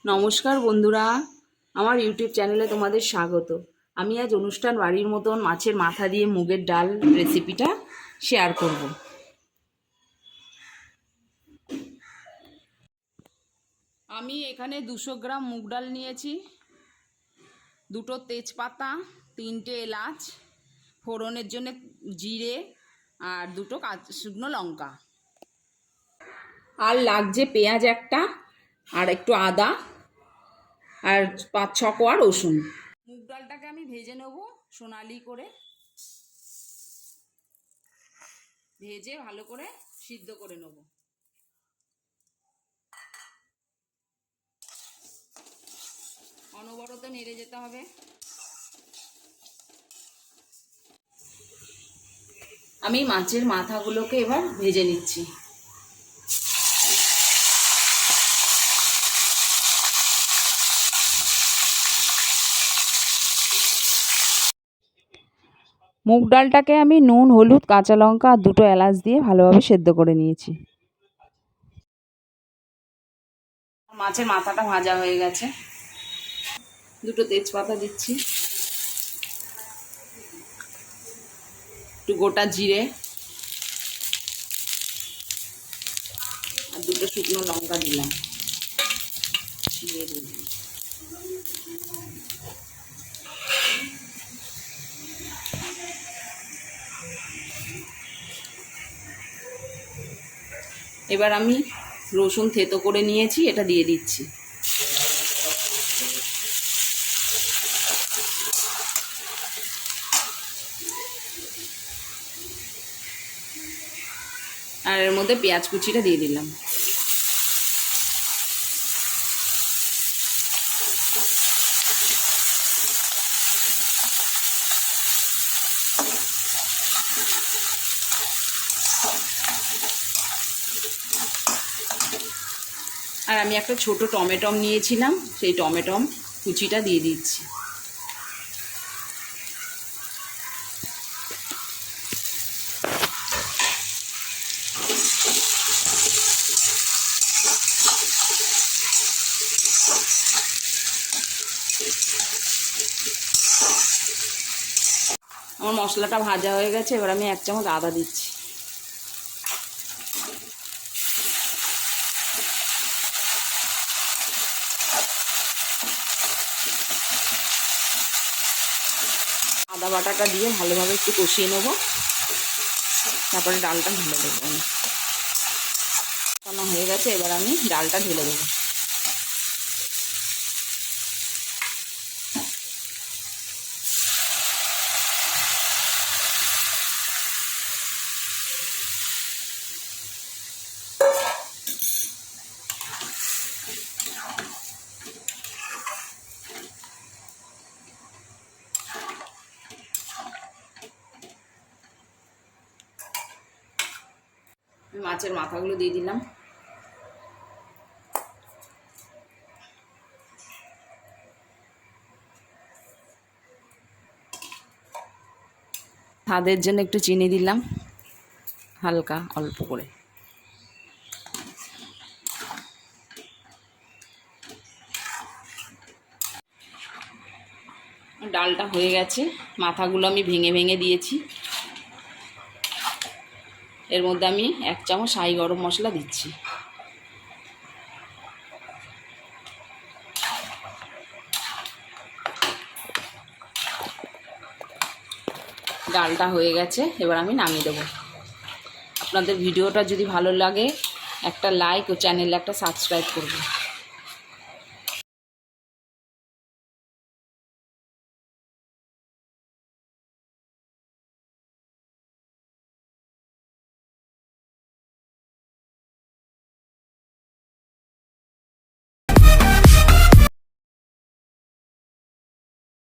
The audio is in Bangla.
নমস্কার বন্ধুরা, আমার ইউটিউব চ্যানেলে তোমাদের স্বাগত। আমি আজ অনুষ্ঠান বাড়ির মতন মাছের মাথা দিয়ে মুগের ডাল রেসিপিটা শেয়ার করব। আমি এখানে 200 গ্রাম মুগ ডাল নিয়েছি, 2টো তেজপাতা, 3টে এলাচ, ফোড়নের জন্য জিরে আর 2টো শুকনো লঙ্কা, আর লাগছে পেঁয়াজ একটা, আর একটু আদা, আর 5-6 কোয়া রসুন। মুগ ডালটাকে আমি ভেজে নেব সোনালি করে, ভেজে ভালো করে সিদ্ধ করে নেব। অনবরত নেড়ে যেতে হবে। আমি মাছের মাথাগুলোকে এবার ভেজে নিচ্ছি। মুগ ডালটাকে আমি নুন, হলুদ, কাঁচা লঙ্কা আর 2টো এলাচ দিয়ে ভালোভাবে সেদ্ধ করে নিয়েছি। মাছের মাথাটা ভাজা হয়ে গেছে, 2টো তেজপাতা দিচ্ছি, একটু গোটা জিরে আর 2টো শুকনো লঙ্কা দিলাম। এবার আমি রসুন থেতো করে নিয়েছি, এটা দিয়ে দিচ্ছি। আর এর মধ্যে পেঁয়াজ কুচিটা দিয়ে দিলাম। আর আমি একটা ছোট টমেটো নিয়েছিলাম, সেই টমেটো কুচিটা দিয়ে দিচ্ছি। আমার মশলাটা ভাজা হয়ে গেছে, এবার আমি 1 চামচ আদা দিচ্ছি। আদা বাটাটা দিয়ে ভালোভাবে একটু কষিয়ে নেব, তারপরে ডালটা ঢেলে দেবো। কষানো হয়ে গেছে, এবার আমি ডালটা ঢেলে দেবো। মাছের মাথাগুলো দিয়ে দিলাম। স্বাদের জন্য একটু চিনি দিলাম, হালকা অল্প করে। ডালটা হয়ে গেছে, মাথাগুলো আমি ভেঙে ভেঙে দিয়েছি। এর মধ্যে আমি 1 চামচ শাহি গরম মশলা দিচ্ছি। ডালটা হয়ে গেছে, এবার আমি নামিয়ে দেবো। আপনাদের ভিডিওটা যদি ভালো লাগে একটা লাইক ও চ্যানেলে একটা সাবস্ক্রাইব করবেন।